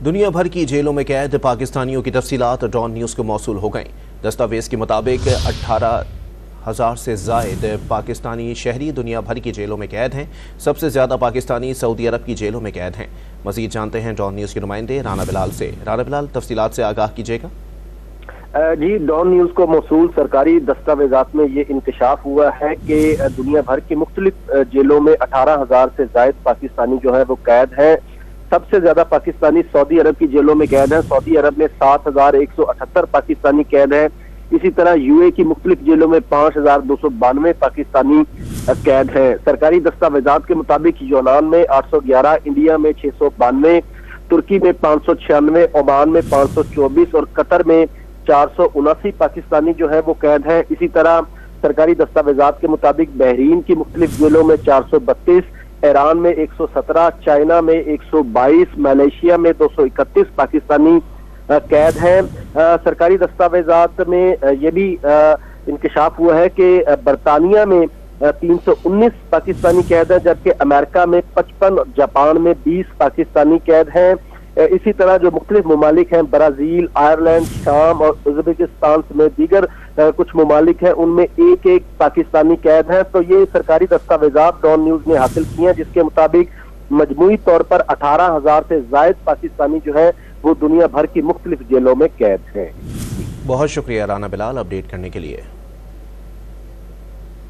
دنیا بھر کی جیلوں میں قید پاکستانیوں کی تفصیلات ڈان نیوز کو موصول ہو گئیں۔ دستاویز کے مطابق 18,000 سے زائد پاکستانی شہری دنیا بھر کی جیلوں میں قید ہیں۔ سب سے زیادہ پاکستانی سعودی عرب کی جیلوں میں قید ہیں۔ مزید جانتے ہیں ڈان نیوز کے نمائندے رانا بلال سے۔ رانا بلال، تفصیلات سے آگاہ کیجیے گا۔ جی، ڈان نیوز کو موصول سرکاری دستاویزات میں یہ انکشاف ہوا ہے کہ دنیا بھر کی مختلف جیلوں میں 18,000 سے زائد پاکستانی جو ہے وہ قید ہیں۔ سب سے زیادہ پاکستانی سعودی عرب کی جیلوں میں قید ہیں۔ سعودی عرب میں 7,178 پاکستانی قید ہیں۔ اسی طرح یو اے کی مختلف جیلوں میں 5,292 پاکستانی قید ہیں۔ سرکاری دستاویزات کے مطابق یونان میں 811، انڈیا میں 692، ترکی میں 596، عمان میں 524 اور قطر میں 479 پاکستانی جو ہے وہ قید ہیں۔ اسی طرح سرکاری دستاویزات کے مطابق بحرین کی مختلف جیلوں میں 432، ایران میں 117، چائنا میں 122، ملیشیا میں 231 پاکستانی قید ہیں۔ سرکاری دستاویزات میں یہ بھی انکشاف ہوا ہے کہ برطانیہ میں 319 پاکستانی قید ہیں، جبکہ امریکہ میں 55، جاپان میں 20 پاکستانی قید ہیں۔ اسی طرح جو مختلف ممالک ہیں، برازیل، آئرلینڈ، شام اور ازبکستان سمیت دیگر کچھ ممالک ہیں، ان میں ایک ایک پاکستانی قید ہیں۔ تو یہ سرکاری دستاویزات ڈان نیوز نے حاصل کی ہیں، جس کے مطابق مجموعی طور پر 18,000 سے زائد پاکستانی جو ہے وہ دنیا بھر کی مختلف جیلوں میں قید ہیں۔ بہت شکریہ رانا بلال اپڈیٹ کرنے کے لیے۔